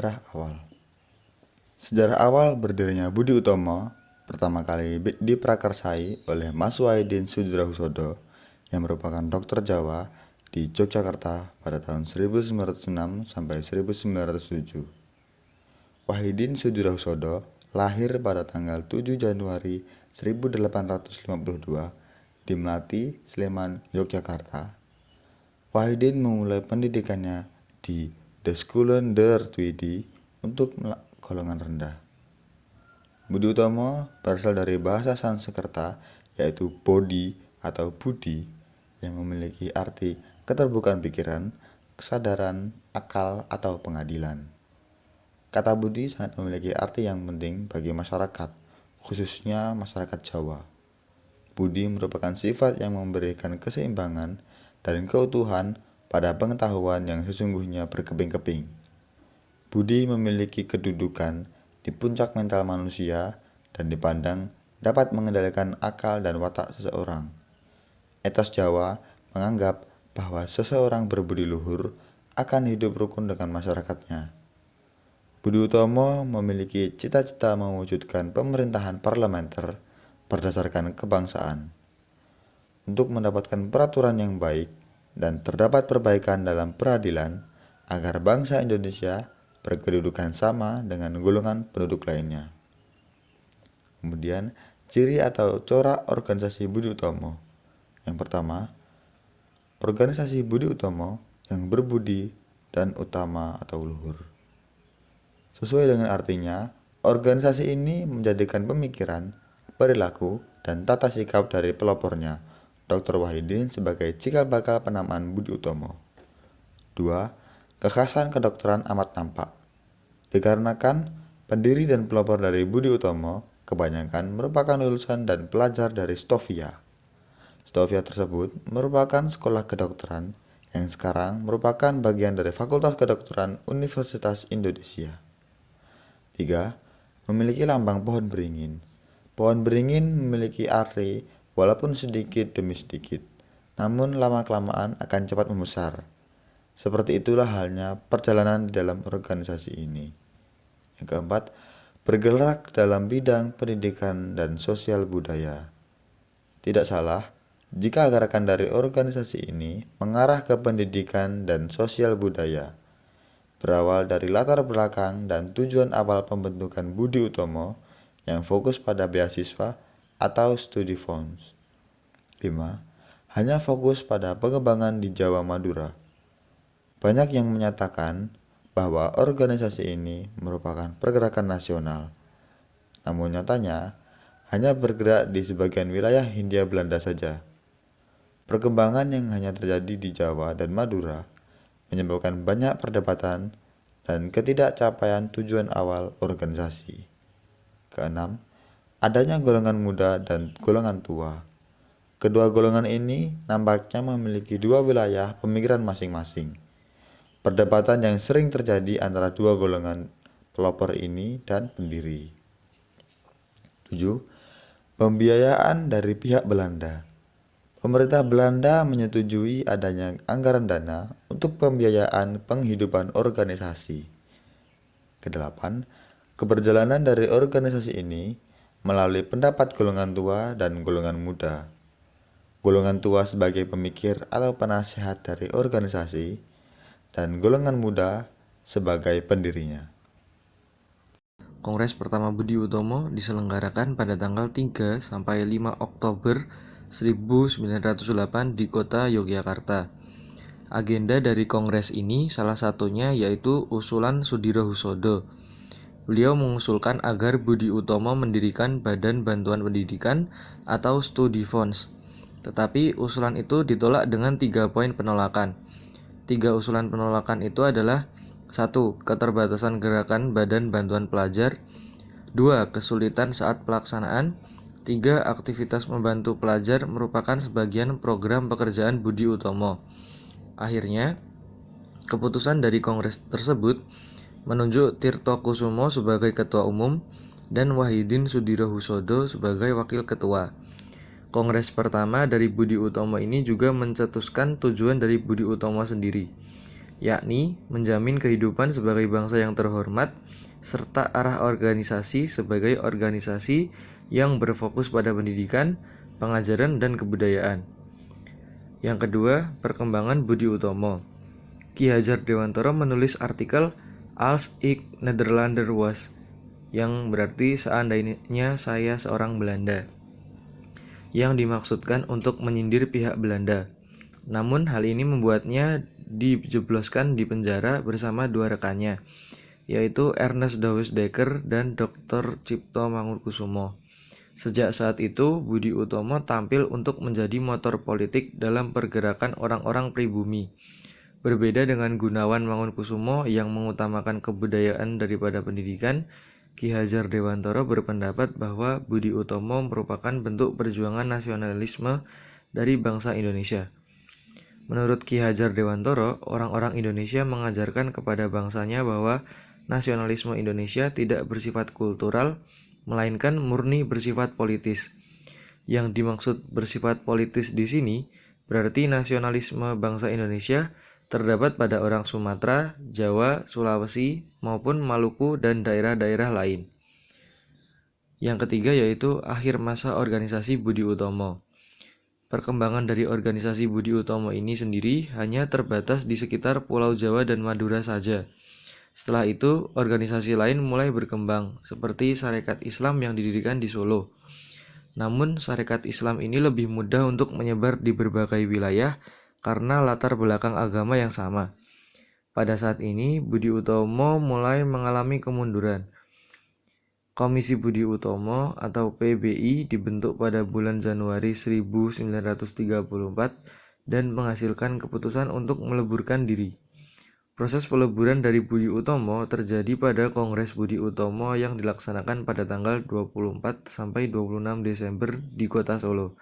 Sejarah awal. Sejarah awal berdirinya Budi Utomo pertama kali diprakarsai oleh Mas Wahidin Soedirohoesodo yang merupakan dokter Jawa di Yogyakarta pada tahun 1906 sampai 1907. Wahidin Soedirohoesodo lahir pada tanggal 7 Januari 1852 di Melati, Sleman, Yogyakarta. Wahidin memulai pendidikannya di De Schoolen der Tweede untuk golongan rendah. Budi Utomo berasal dari bahasa Sanskerta yaitu bodhi atau budi yang memiliki arti keterbukaan pikiran, kesadaran, akal, atau pengadilan. Kata budi sangat memiliki arti yang penting bagi masyarakat, khususnya masyarakat Jawa. Budi merupakan sifat yang memberikan keseimbangan dan keutuhan pada pengetahuan yang sesungguhnya berkeping-keping. Budi memiliki kedudukan di puncak mental manusia dan dipandang dapat mengendalikan akal dan watak seseorang. Etos Jawa menganggap bahwa seseorang berbudi luhur akan hidup rukun dengan masyarakatnya. Budi Utomo memiliki cita-cita mewujudkan pemerintahan parlementer berdasarkan kebangsaan. Untuk mendapatkan peraturan yang baik dan terdapat perbaikan dalam peradilan agar bangsa Indonesia berkedudukan sama dengan golongan penduduk lainnya. Kemudian, ciri atau corak organisasi Budi Utomo. Yang pertama, organisasi Budi Utomo yang berbudi dan utama atau luhur. Sesuai dengan artinya, organisasi ini menjadikan pemikiran, perilaku, dan tata sikap dari pelopornya, Dr. Wahidin sebagai cikal bakal penamaan Budi Utomo. 2. Kekhasan kedokteran amat nampak. Dikarenakan pendiri dan pelopor dari Budi Utomo kebanyakan merupakan lulusan dan pelajar dari Stovia. Stovia tersebut merupakan sekolah kedokteran yang sekarang merupakan bagian dari Fakultas Kedokteran Universitas Indonesia. 3. Memiliki lambang pohon beringin. Pohon beringin memiliki arti walaupun sedikit demi sedikit, namun lama-kelamaan akan cepat membesar. Seperti itulah halnya perjalanan di dalam organisasi ini. Yang keempat, bergerak dalam bidang pendidikan dan sosial budaya. Tidak salah jika gerakan dari organisasi ini mengarah ke pendidikan dan sosial budaya. Berawal dari latar belakang dan tujuan awal pembentukan Budi Utomo yang fokus pada beasiswa atau studi funds. 5. Hanya fokus pada pengembangan di Jawa Madura. Banyak yang menyatakan bahwa organisasi ini merupakan pergerakan nasional. Namun nyatanya, hanya bergerak di sebagian wilayah Hindia Belanda saja. Perkembangan yang hanya terjadi di Jawa dan Madura menyebabkan banyak perdebatan dan ketidakcapaian tujuan awal organisasi. Keenam, adanya golongan muda dan golongan tua. Kedua golongan ini nampaknya memiliki dua wilayah pemikiran masing-masing. Perdebatan yang sering terjadi antara dua golongan pelopor ini dan pendiri. 7. Pembiayaan dari pihak Belanda. Pemerintah Belanda menyetujui adanya anggaran dana untuk pembiayaan penghidupan organisasi. Kedelapan, keberjalanan dari organisasi ini melalui pendapat golongan tua dan golongan muda. Golongan tua sebagai pemikir atau penasehat dari organisasi, dan golongan muda sebagai pendirinya. Kongres pertama Budi Utomo diselenggarakan pada tanggal 3 sampai 5 Oktober 1908 di kota Yogyakarta. Agenda dari kongres ini salah satunya yaitu usulan Soedirohoesodo. Beliau mengusulkan agar Budi Utomo mendirikan Badan Bantuan Pendidikan atau Studi Fonds. Tetapi usulan itu ditolak dengan 3 poin penolakan. 3 usulan penolakan itu adalah 1. Keterbatasan gerakan Badan Bantuan Pelajar. 2. Kesulitan saat pelaksanaan. 3. Aktivitas membantu pelajar merupakan sebagian program pekerjaan Budi Utomo. Akhirnya, keputusan dari kongres tersebut menunjuk Tirto Kusumo sebagai ketua umum dan Wahidin Soedirohoesodo sebagai wakil ketua. Kongres pertama dari Budi Utomo ini juga mencetuskan tujuan dari Budi Utomo sendiri, yakni menjamin kehidupan sebagai bangsa yang terhormat, serta arah organisasi sebagai organisasi yang berfokus pada pendidikan, pengajaran, dan kebudayaan. Yang kedua, perkembangan Budi Utomo. Ki Hajar Dewantara menulis artikel Als ik Nederlander was, yang berarti seandainya saya seorang Belanda, yang dimaksudkan untuk menyindir pihak Belanda. Namun hal ini membuatnya dijebloskan di penjara bersama dua rekannya, yaitu Ernest Douwes Dekker dan Dr. Cipto Mangunkusumo. Sejak saat itu, Budi Utomo tampil untuk menjadi motor politik dalam pergerakan orang-orang pribumi. Berbeda dengan Gunawan Mangunkusumo yang mengutamakan kebudayaan daripada pendidikan, Ki Hajar Dewantara berpendapat bahwa Budi Utomo merupakan bentuk perjuangan nasionalisme dari bangsa Indonesia. Menurut Ki Hajar Dewantara, orang-orang Indonesia mengajarkan kepada bangsanya bahwa nasionalisme Indonesia tidak bersifat kultural, melainkan murni bersifat politis. Yang dimaksud bersifat politis di sini berarti nasionalisme bangsa Indonesia terdapat pada orang Sumatera, Jawa, Sulawesi, maupun Maluku dan daerah-daerah lain. Yang ketiga yaitu akhir masa organisasi Budi Utomo. Perkembangan dari organisasi Budi Utomo ini sendiri hanya terbatas di sekitar Pulau Jawa dan Madura saja. Setelah itu, organisasi lain mulai berkembang, seperti Sarekat Islam yang didirikan di Solo. Namun, Sarekat Islam ini lebih mudah untuk menyebar di berbagai wilayah karena latar belakang agama yang sama. Pada saat ini, Budi Utomo mulai mengalami kemunduran. Komisi Budi Utomo atau PBI dibentuk pada bulan Januari 1934 dan menghasilkan keputusan untuk meleburkan diri. Proses peleburan dari Budi Utomo terjadi pada Kongres Budi Utomo yang dilaksanakan pada tanggal 24 sampai 26 Desember di Kota Solo.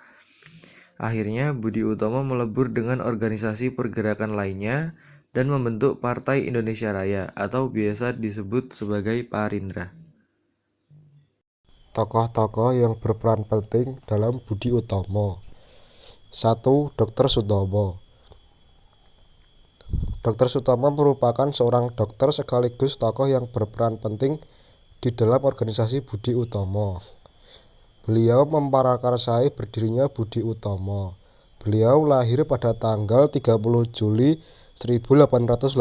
Akhirnya Budi Utomo melebur dengan organisasi pergerakan lainnya dan membentuk Partai Indonesia Raya atau biasa disebut sebagai Parindra. Tokoh-tokoh yang berperan penting dalam Budi Utomo. 1. Dr. Sutomo. Dr. Sutomo merupakan seorang dokter sekaligus tokoh yang berperan penting di dalam organisasi Budi Utomo. Beliau memprakarsai berdirinya Budi Utomo. Beliau lahir pada tanggal 30 Juli 1888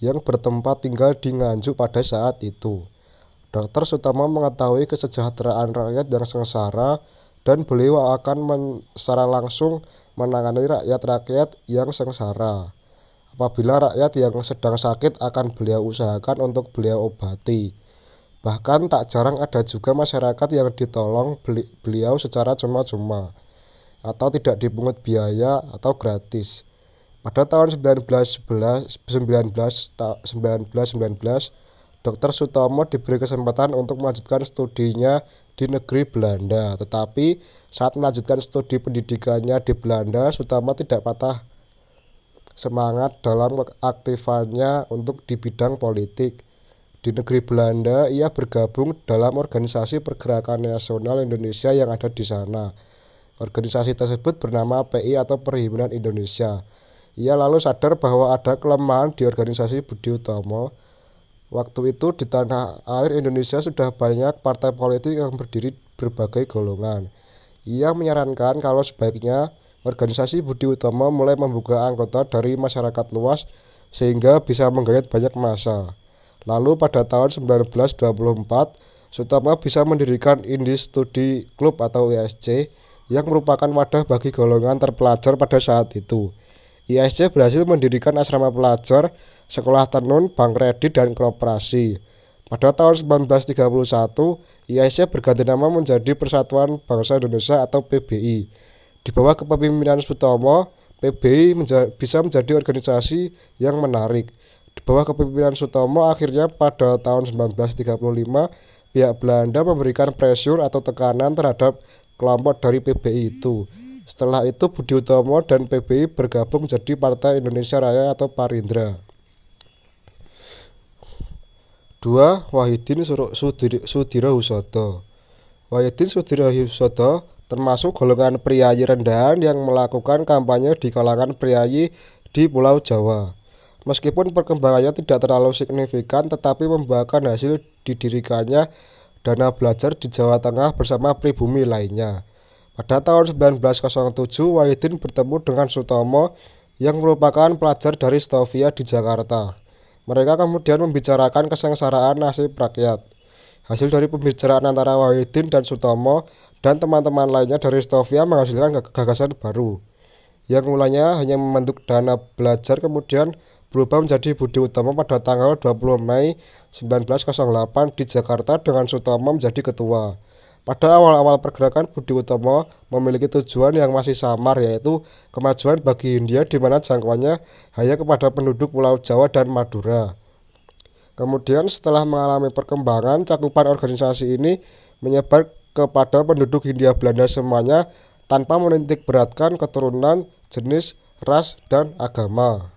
yang bertempat tinggal di Nganjuk pada saat itu. Dr. Sutomo mengetahui kesejahteraan rakyat yang sengsara dan beliau akan secara langsung menangani rakyat-rakyat yang sengsara. Apabila rakyat yang sedang sakit akan beliau usahakan untuk beliau obati. Bahkan tak jarang ada juga masyarakat yang ditolong beliau secara cuma-cuma atau tidak dipungut biaya atau gratis. Pada tahun 1919, Dr. Sutomo diberi kesempatan untuk melanjutkan studinya di negeri Belanda. Tetapi saat melanjutkan studi pendidikannya di Belanda, Sutomo tidak patah semangat dalam aktifannya untuk di bidang politik. Di negeri Belanda, ia bergabung dalam organisasi Pergerakan Nasional Indonesia yang ada di sana. Organisasi tersebut bernama PI atau Perhimpunan Indonesia. Ia lalu sadar bahwa ada kelemahan di organisasi Budi Utomo. Waktu itu di tanah air Indonesia sudah banyak partai politik yang berdiri berbagai golongan. Ia menyarankan kalau sebaiknya organisasi Budi Utomo mulai membuka anggota dari masyarakat luas sehingga bisa menggayat banyak massa. Lalu pada tahun 1924, Sutomo bisa mendirikan Indie Study Club atau ISC yang merupakan wadah bagi golongan terpelajar pada saat itu. ISC berhasil mendirikan asrama pelajar, sekolah tenun, bank kredit, dan koperasi. Pada tahun 1931, ISC berganti nama menjadi Persatuan Bangsa Indonesia atau PBI. Di bawah kepemimpinan Sutomo, PBI bisa menjadi organisasi yang menarik. Di bawah kepemimpinan Sutomo, akhirnya pada tahun 1935, pihak Belanda memberikan pressure atau tekanan terhadap kelompok dari PBI itu. Setelah itu, Budi Utomo dan PBI bergabung menjadi Partai Indonesia Raya atau Parindra. 2. Wahidin Sudirohusodo. Wahidin Sudirohusodo termasuk golongan priyayi rendahan yang melakukan kampanye di kalangan priyayi di Pulau Jawa. Meskipun perkembangannya tidak terlalu signifikan, tetapi membuahkan hasil didirikannya Dana Belajar di Jawa Tengah bersama pribumi lainnya. Pada tahun 1907, Wahidin bertemu dengan Sutomo yang merupakan pelajar dari Stovia di Jakarta. Mereka kemudian membicarakan kesengsaraan nasib rakyat. Hasil dari pembicaraan antara Wahidin dan Sutomo dan teman-teman lainnya dari Stovia menghasilkan gagasan baru, yang mulanya hanya membentuk Dana Belajar kemudian berubah menjadi Budi Utomo pada tanggal 20 Mei 1908 di Jakarta dengan Sutomo menjadi ketua. Pada awal-awal pergerakan, Budi Utomo memiliki tujuan yang masih samar, yaitu kemajuan bagi Hindia di mana jangkauannya hanya kepada penduduk Pulau Jawa dan Madura. Kemudian setelah mengalami perkembangan, cakupan organisasi ini menyebar kepada penduduk Hindia Belanda semuanya tanpa menitik beratkan keturunan, jenis, ras, dan agama.